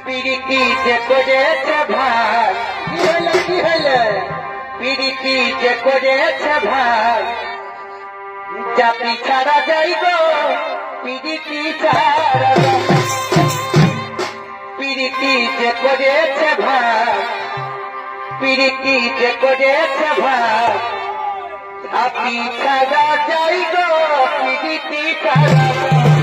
পিরিতি যে করেছে ভাই কি হলে পিরিতি যে করেছে ভাই জাতি ছাড়া যাই গো পিরিতি ছাড়া পিরিতি যে করেছে ভাই পিরিতি যে করেছে ভাই জাতি ছাড়া যাই গো পিরিতি ছাড়া